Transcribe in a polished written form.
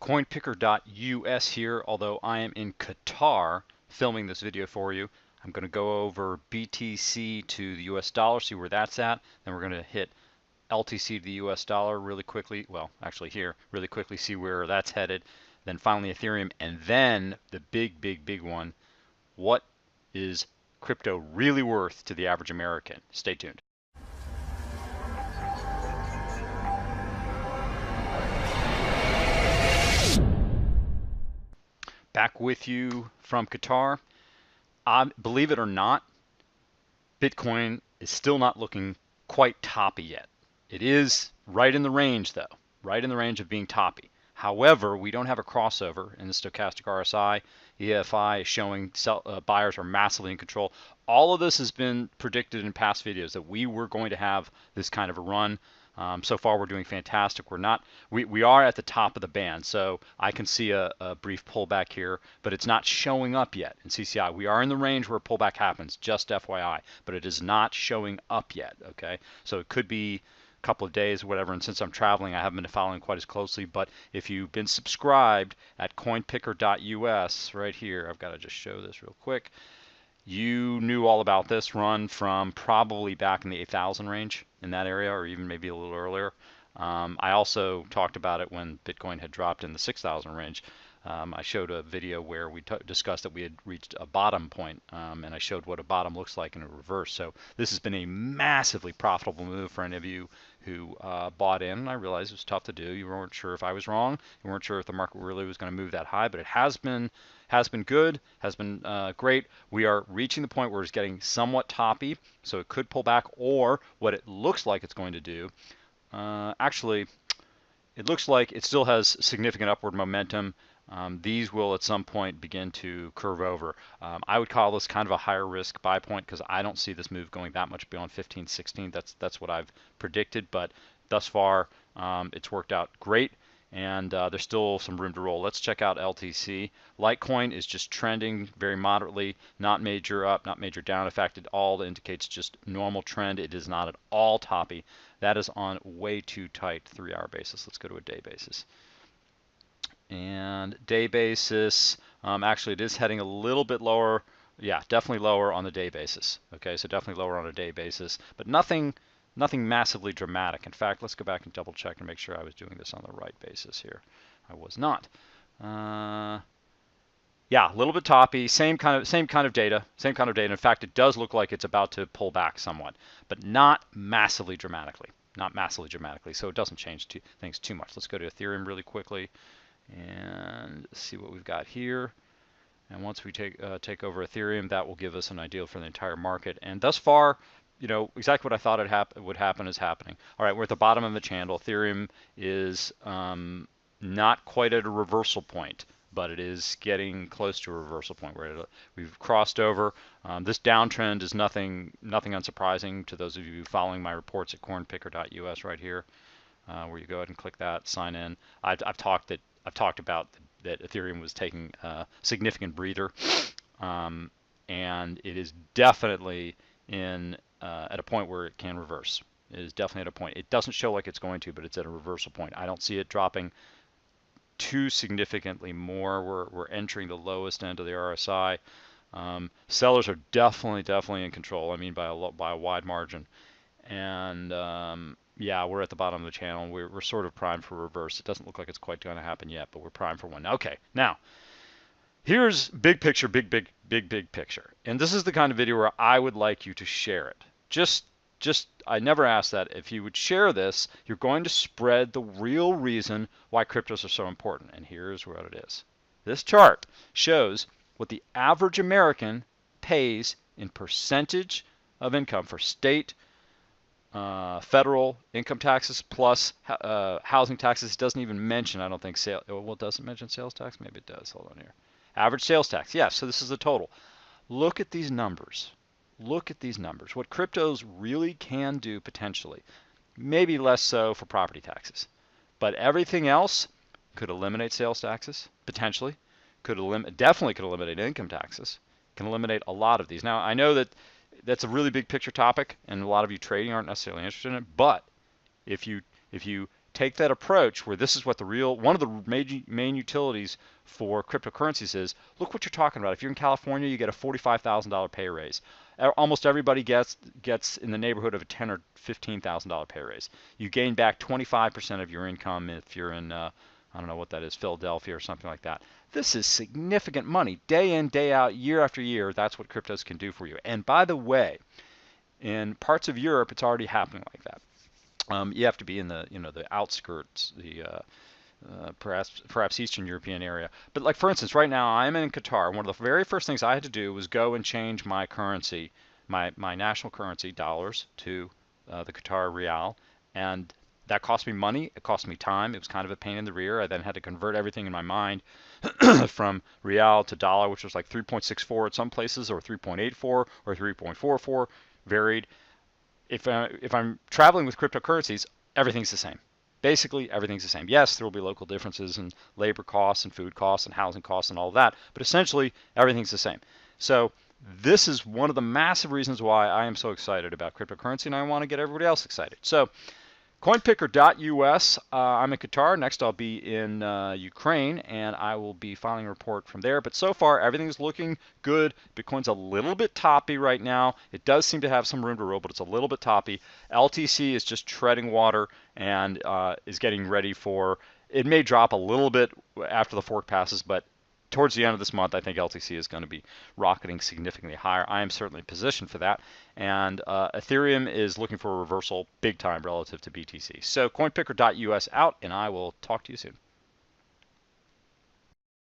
coinpicker.us here, although I am in Qatar filming this video for you. I'm going to go over BTC to the US dollar, see where that's at. Then we're going to hit LTC to the US dollar really quickly. Well, actually here, really quickly, see where that's headed. Then finally Ethereum, and then the big one. What is crypto really worth to the average American? Stay tuned. Back with you from Qatar. Believe it or not, Bitcoin is still not looking quite toppy yet. It is right in the range though, right in the range of being toppy. However, we don't have a crossover in the stochastic RSI. EFI is showing buyers are massively in control. All of this has been predicted in past videos that we were going to have this kind of a run. So far, we're doing fantastic. We are at the top of the band, so I can see a brief pullback here, but it's not showing up yet in CCI. We are in the range where a pullback happens, just FYI, but it is not showing up yet. Okay, so it could be a couple of days, or whatever. And since I'm traveling, I haven't been following quite as closely. But if you've been subscribed at coinpicker.us, right here, I've got to just show this real quick. You knew all about this run from probably back in the 8,000 range in that area, or even maybe a little earlier. I also talked about it when Bitcoin had dropped in the 6,000 range. I showed a video where we discussed that we had reached a bottom point, and I showed what a bottom looks like in a reverse. So this has been a massively profitable move for any of you who bought in. I realized it was tough to do. You weren't sure if I was wrong. You weren't sure if the market really was going to move that high, but it has been good, has been great. We are reaching the point where it's getting somewhat toppy, so it could pull back, or what it looks like it's going to do. Actually, it looks like it still has significant upward momentum. These will at some point begin to curve over. I would call this kind of a higher risk buy point because I don't see this move going that much beyond 15, 16. That's what I've predicted, but thus far it's worked out great, and there's still some room to roll. Let's check out LTC. Litecoin is just trending very moderately, not major up, not major down. In fact, it all indicates just normal trend. It is not at all toppy. That is on way too tight 3-hour basis. Let's go to a day basis. And day basis, actually it is heading a little bit lower. Yeah, definitely lower on the day basis. Okay, so definitely lower on a day basis, but nothing massively dramatic. In fact, let's go back and double check and make sure I was doing this on the right basis here. I was not. Yeah, a little bit toppy, same kind of data. In fact, it does look like it's about to pull back somewhat, but not massively dramatically. So it doesn't change things too much. Let's go to Ethereum really quickly and see what we've got here. And once we take over Ethereum, that will give us an idea for the entire market. And thus far, you know, exactly what I thought would happen is happening. All right, we're at the bottom of the channel. Ethereum is not quite at a reversal point, but it is getting close to a reversal point where we've crossed over. This downtrend is nothing unsurprising to those of you following my reports at coinpicker.us right here, where you go ahead and click that, sign in. I've talked about that Ethereum was taking a significant breather, and it is definitely at a point where it can reverse. It is definitely at a point. It doesn't show like it's going to, but it's at a reversal point. I don't see it dropping too significantly more. We're entering the lowest end of the RSI. Sellers are definitely in control. I mean by a wide margin. And yeah, we're at the bottom of the channel. We're sort of primed for reverse. It doesn't look like it's quite going to happen yet, but we're primed for one. Okay, now here's big picture, big picture. And this is the kind of video where I would like you to share it. Just I never asked that. If you would share this, you're going to spread the real reason why cryptos are so important. And here's what it is. This chart shows what the average American pays in percentage of income for state, federal income taxes plus housing taxes. It doesn't even mention, I don't think, well, does it mention sales tax? Maybe it does. Hold on here. Average sales tax. Yeah, so this is the total. Look at these numbers. Look at these numbers. What cryptos really can do potentially. Maybe less so for property taxes. But everything else could eliminate sales taxes, potentially. Definitely could eliminate income taxes. Can eliminate a lot of these. Now, I know that that's a really big picture topic, and a lot of you trading aren't necessarily interested in it. But if you take that approach where this is what the real, one of the main utilities for cryptocurrencies is, look what you're talking about. If you're in California, you get a $45,000 pay raise. Almost everybody gets in the neighborhood of a $10,000 or $15,000 pay raise. You gain back 25% of your income if you're in, I don't know what that is, Philadelphia or something like that. This is significant money, day in, day out, year after year. That's what cryptos can do for you. And by the way, in parts of Europe, it's already happening like that. You have to be in the the outskirts, the perhaps Eastern European area. But like for instance, right now I'm in Qatar. One of the very first things I had to do was go and change my currency, my national currency, dollars, to the Qatar rial, and that cost me money. It cost me time. It was kind of a pain in the rear. I then had to convert everything in my mind from real to dollar, which was like 3.64 at some places, or 3.84 or 3.44, varied. If I'm traveling with cryptocurrencies, everything's the same. Basically, everything's the same. Yes, there will be local differences in labor costs and food costs and housing costs and all of that, but essentially everything's the same. So this is one of the massive reasons why I am so excited about cryptocurrency, and I want to get everybody else excited. So coinpicker.us, I'm in Qatar. Next I'll be in Ukraine, and I will be filing a report from there. But so far, everything's looking good. Bitcoin's a little bit toppy right now. It does seem to have some room to roll, but it's a little bit toppy. LTC is just treading water and is getting ready for, it may drop a little bit after the fork passes, but towards the end of this month, I think LTC is going to be rocketing significantly higher. I am certainly positioned for that. And Ethereum is looking for a reversal big time relative to BTC. So coinpicker.us out, and I will talk to you soon.